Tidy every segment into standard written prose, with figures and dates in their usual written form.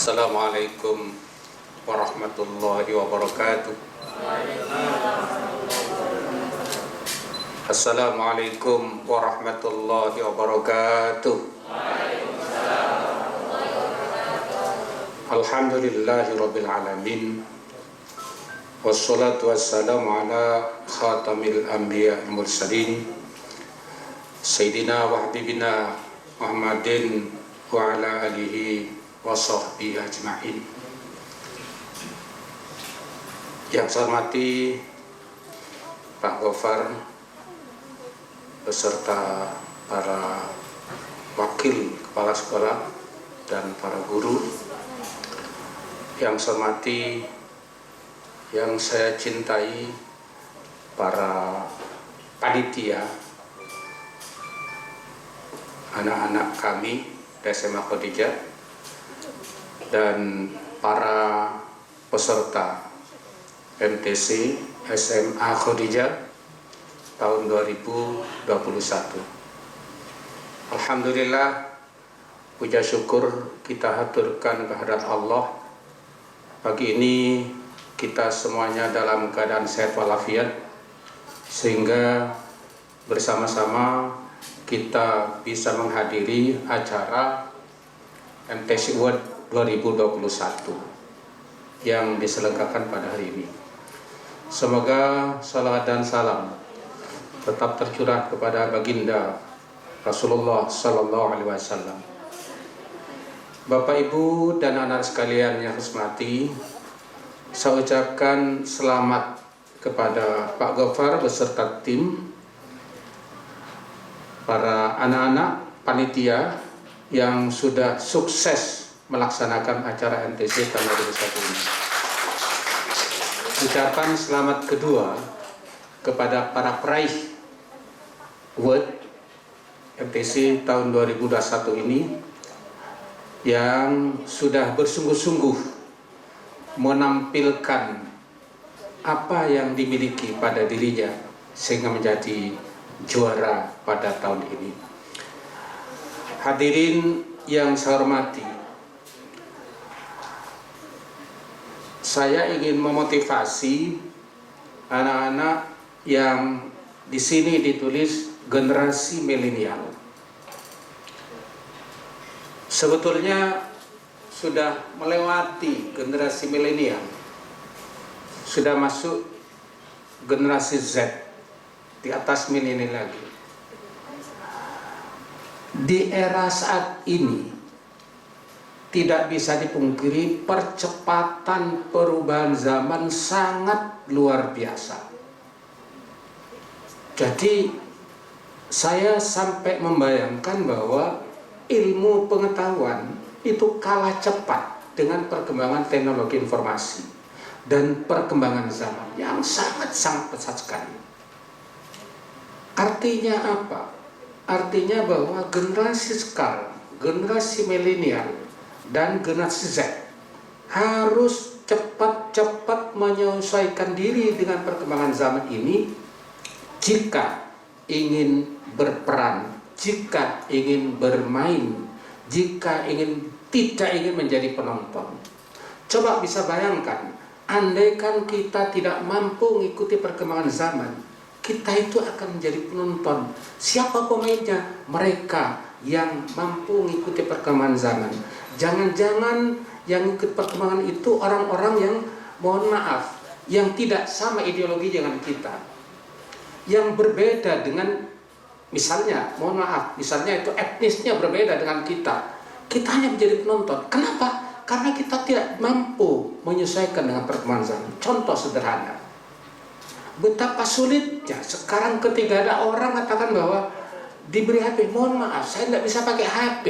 Assalamualaikum warahmatullahi wabarakatuh. Assalamualaikum warahmatullahi wabarakatuh. Alhamdulillahi rabbil alamin. Wassalatu wassalamu ala khatamil anbiya mursalin Sayyidina wa habibina Muhammadin wa ala alihi wa sahbihi ajma'in. Yang saya hormati Pak Gofar beserta para wakil kepala sekolah dan para guru. Yang saya hormati, yang saya cintai, para panitia, anak-anak kami di SMA Khadijah, dan para peserta MTC SMA Khadijah tahun 2021. Alhamdulillah, puja syukur kita haturkan kehadirat Allah. Pagi ini kita semuanya dalam keadaan sehat walafiat, sehingga bersama-sama kita bisa menghadiri acara MTC World 2021 yang diselenggarakan pada hari ini. Semoga salawat dan salam tetap tercurah kepada baginda Rasulullah Sallallahu Alaihi Wasallam. Bapak, Ibu, dan anak sekalian yang saya hormati, saya ucapkan selamat kepada Pak Gofar beserta tim, para anak-anak panitia yang sudah sukses melaksanakan acara MTC tahun 2021 ini. Ucapan selamat kedua kepada para peraih World MTC tahun 2021 ini yang sudah bersungguh-sungguh menampilkan apa yang dimiliki pada dirinya sehingga menjadi juara pada tahun ini. Hadirin yang saya hormati, saya ingin memotivasi anak-anak yang di sini ditulis generasi milenial. Sebetulnya sudah melewati generasi milenial, sudah masuk generasi Z, di atas milenial lagi. Di era saat ini tidak bisa dipungkiri percepatan perubahan zaman sangat luar biasa. Jadi saya sampai membayangkan bahwa ilmu pengetahuan itu kalah cepat dengan perkembangan teknologi informasi dan perkembangan zaman yang sangat-sangat pesat sekali. Artinya apa? Artinya bahwa generasi sekarang, generasi milenial dan generasi Z harus cepat-cepat menyesuaikan diri dengan perkembangan zaman ini jika ingin berperan, jika ingin bermain, jika tidak ingin menjadi penonton. Coba bisa bayangkan, andaikan kita tidak mampu mengikuti perkembangan zaman, kita itu akan menjadi penonton. Siapa pemainnya? Mereka yang mampu mengikuti perkembangan zaman. Jangan-jangan yang ikut perkembangan itu orang-orang yang, mohon maaf, yang tidak sama ideologi dengan kita, yang berbeda dengan, misalnya, mohon maaf, misalnya itu etnisnya berbeda dengan kita. Kita hanya menjadi penonton. Kenapa? Karena kita tidak mampu menyesuaikan dengan perkembangan zaman. Contoh sederhana, betapa sulitnya sekarang ketika ada orang katakan bahwa diberi HP, mohon maaf, saya tidak bisa pakai HP.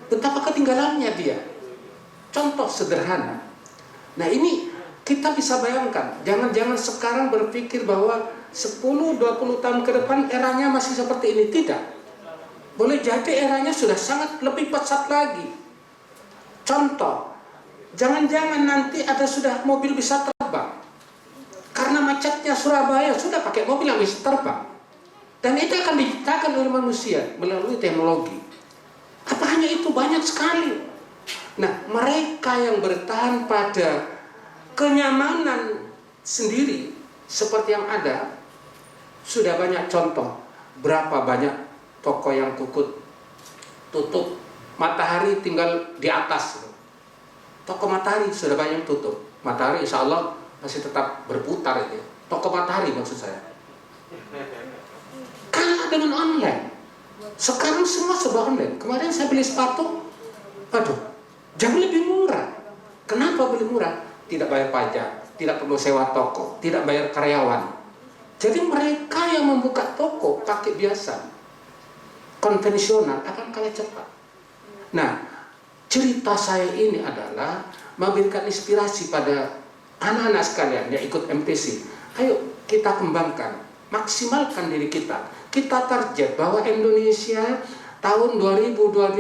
Betapa ketinggalannya dia. Contoh sederhana. Nah, ini kita bisa bayangkan. Jangan-jangan sekarang berpikir bahwa 10-20 tahun ke depan eranya masih seperti ini. Tidak. Boleh jadi eranya sudah sangat lebih pesat lagi. Contoh, jangan-jangan nanti ada sudah mobil bisa terbang. Karena macetnya Surabaya, sudah pakai mobil yang bisa terbang. Dan itu akan diciptakan oleh manusia melalui teknologi. Apa hanya itu? Banyak sekali. Nah, mereka yang bertahan pada kenyamanan sendiri seperti yang ada, sudah banyak contoh. Berapa banyak toko yang tutup, Matahari tinggal di atas. Toko Matahari sudah banyak tutup. Matahari insya Allah masih tetap berputar itu. Toko Matahari maksud saya. Kalah dengan online. Sekarang semua serba online. Kemarin saya beli sepatu, aduh, jauh lebih murah. Kenapa beli murah? Tidak bayar pajak, tidak perlu sewa toko, tidak bayar karyawan. Jadi mereka yang membuka toko pakai biasa, konvensional, akan kalah cepat. Nah, cerita saya ini adalah memberikan inspirasi pada anak-anak sekalian yang ikut MTC. Ayo kita kembangkan, maksimalkan diri kita. Kita target bahwa Indonesia tahun 2045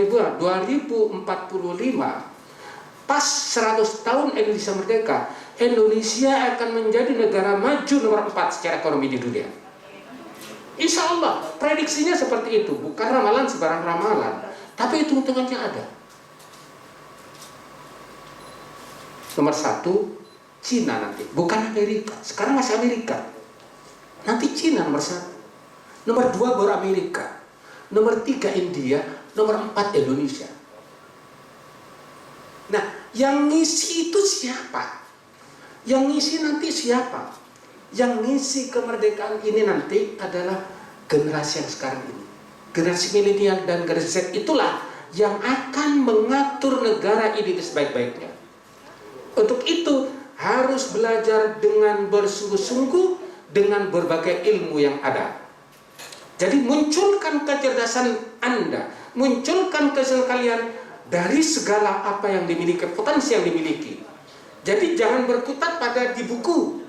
pas 100 tahun Indonesia merdeka, Indonesia akan menjadi negara maju nomor 4 secara ekonomi di dunia. Insya Allah, prediksinya seperti itu. Bukan ramalan sebarang ramalan, tapi hitung-hitungannya ada. Nomor 1, Cina nanti, bukan Amerika. Sekarang masih Amerika. Nanti Cina nomor 1. Nomor 2 baru Amerika. Nomor 3 India. Nomor 4 Indonesia. Nah, yang ngisi itu siapa? Yang ngisi nanti siapa? Yang ngisi kemerdekaan ini nanti adalah generasi yang sekarang ini. Generasi milenial dan generasi Z itulah yang akan mengatur negara ini sebaik-baiknya. Untuk itu harus belajar dengan bersungguh-sungguh dengan berbagai ilmu yang ada. Jadi munculkan kecerdasan Anda, munculkan kecerdasan kalian dari segala apa yang dimiliki, potensi yang dimiliki. Jadi jangan berkutat pada di buku.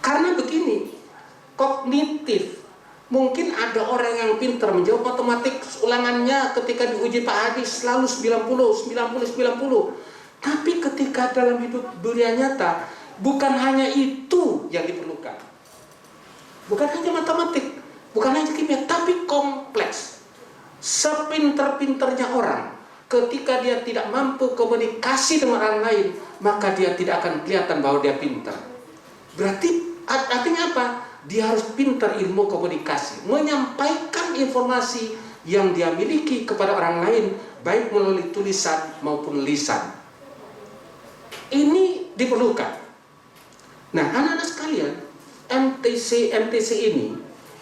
Karena begini, kognitif. Mungkin ada orang yang pintar menjawab matematik ulangannya ketika diuji Pak Hadi selalu 90. Tapi ketika dalam hidup dunia nyata, bukan hanya itu yang diperlukan. Bukan hanya matematik, bukan hanya kimia, tapi kompleks. Sepinter-pinternya orang, ketika dia tidak mampu komunikasi dengan orang lain, maka dia tidak akan kelihatan bahwa dia pintar. Berarti artinya apa? Dia harus pintar ilmu komunikasi, menyampaikan informasi yang dia miliki kepada orang lain, baik melalui tulisan maupun lisan. Ini diperlukan. Nah, anak-anak sekalian, MTC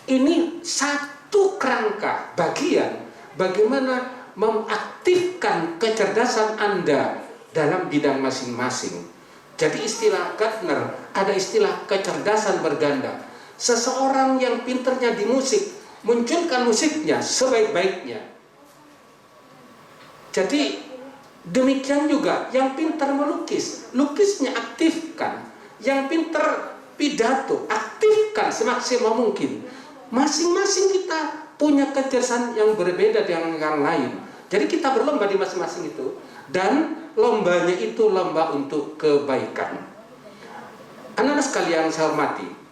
ini satu kerangka bagian bagaimana mengaktifkan kecerdasan Anda dalam bidang masing-masing. Jadi istilah Gartner, ada istilah kecerdasan berganda. Seseorang yang pinternya di musik, munculkan musiknya sebaik-baiknya. Jadi demikian juga yang pintar melukis, lukisnya aktifkan. Yang pintar pidato, aktifkan semaksimal mungkin. Masing-masing kita punya kecerdasan yang berbeda dengan yang lain. Jadi kita berlomba di masing-masing itu. Dan lombanya itu lomba untuk kebaikan. Anak-anak sekalian saya hormati.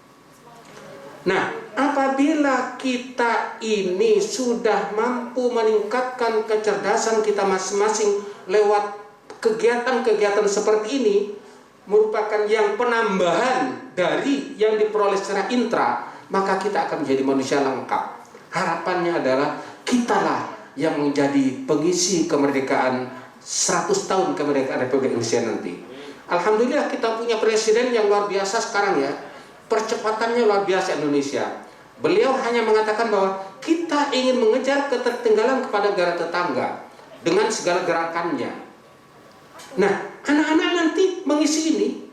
Nah, apabila kita ini sudah mampu meningkatkan kecerdasan kita masing-masing lewat kegiatan-kegiatan seperti ini, merupakan yang penambahan dari yang diperoleh secara intra, maka kita akan menjadi manusia lengkap. Harapannya adalah kitalah yang menjadi pengisi kemerdekaan 100 tahun kemerdekaan Republik Indonesia nanti. Alhamdulillah kita punya presiden yang luar biasa sekarang ya. Percepatannya luar biasa Indonesia. Beliau hanya mengatakan bahwa kita ingin mengejar ketertinggalan kepada negara tetangga dengan segala gerakannya. Nah, anak-anak nanti mengisi ini,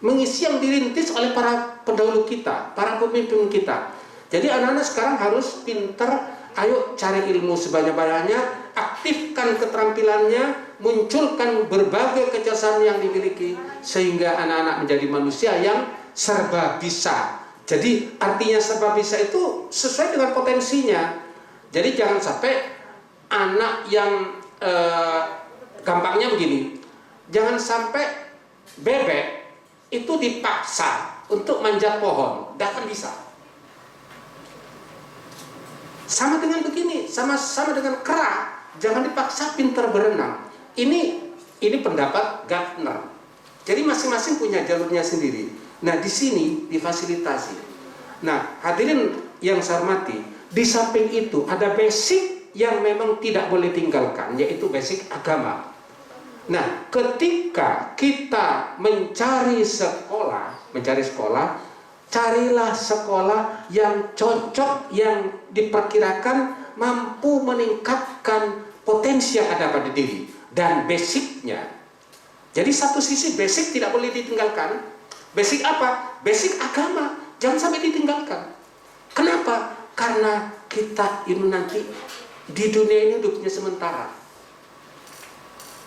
mengisi yang dirintis oleh para pendahulu kita, para pemimpin kita. Jadi anak-anak sekarang harus pintar, ayo cari ilmu sebanyak-banyaknya, aktifkan keterampilannya, munculkan berbagai kecerdasan yang dimiliki, sehingga anak-anak menjadi manusia yang serba bisa. Jadi artinya serba bisa itu sesuai dengan potensinya. Jadi jangan sampai anak yang gampangnya begini, jangan sampai bebek itu dipaksa untuk manjat pohon, tidak akan bisa. Sama dengan begini, sama dengan kera, jangan dipaksa pintar berenang. Ini ini pendapat Gardner. Jadi masing-masing punya jalurnya sendiri. Nah, di sini difasilitasi. Nah, hadirin yang saya hormati, di samping itu ada basic yang memang tidak boleh tinggalkan, yaitu basic agama. Nah, ketika kita mencari sekolah, carilah sekolah yang cocok, yang diperkirakan mampu meningkatkan potensi yang ada pada diri dan basicnya. Jadi satu sisi basic tidak boleh ditinggalkan. Basic apa? Basic agama, jangan sampai ditinggalkan. Kenapa? Karena kita ini nanti di dunia ini hidupnya sementara.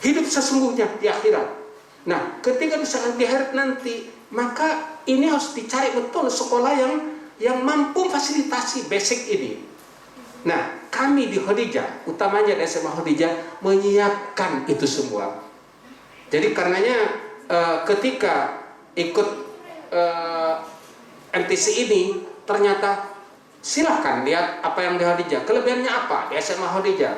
Hidup sesungguhnya di akhirat. Nah, ketika misalkan di akhirat nanti, maka ini harus dicari betul sekolah yang mampu fasilitasi basic ini. Nah, kami di Khadijah, utamanya di SMA Khadijah, menyiapkan itu semua. Jadi karenanya ketika ikut MTC ini, ternyata silahkan lihat apa yang di Khadijah. Kelebihannya apa di SMA Khadijah?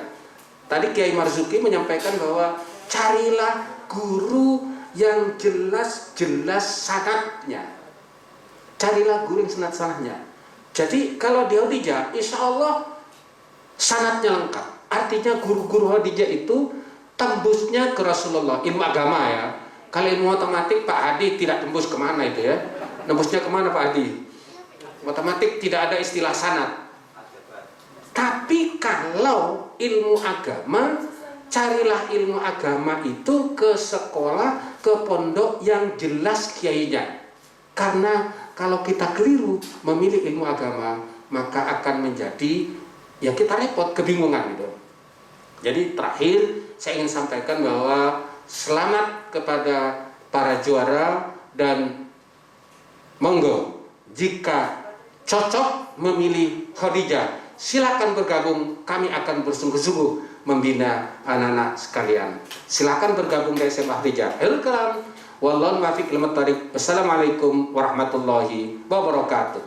Tadi Kiai Marzuki menyampaikan bahwa carilah guru yang jelas-jelas sanadnya. Carilah guru yang sanad-sanadnya. Jadi kalau di Khadijah, insya Allah sanadnya lengkap. Artinya guru-guru Khadijah itu tembusnya ke Rasulullah, ilmu agama ya. Kalau ilmu matematik Pak Hadi tidak tembus kemana itu ya. Tembusnya kemana Pak Hadi? Matematik tidak ada istilah sanad. Tapi kalau ilmu agama, carilah ilmu agama itu ke sekolah, ke pondok yang jelas kiainya. Karena kalau kita keliru memilih ilmu agama, maka akan menjadi ya kita repot, kebingungan gitu. Jadi terakhir saya ingin sampaikan bahwa selamat kepada para juara dan monggo jika cocok memilih Khadijah, silakan bergabung. Kami akan bersungguh-sungguh membina anak-anak sekalian. Silakan bergabung di SMA Khadijah. Wallahu muwaffiq lil thoriq. Wassalamualaikum warahmatullahi wabarakatuh.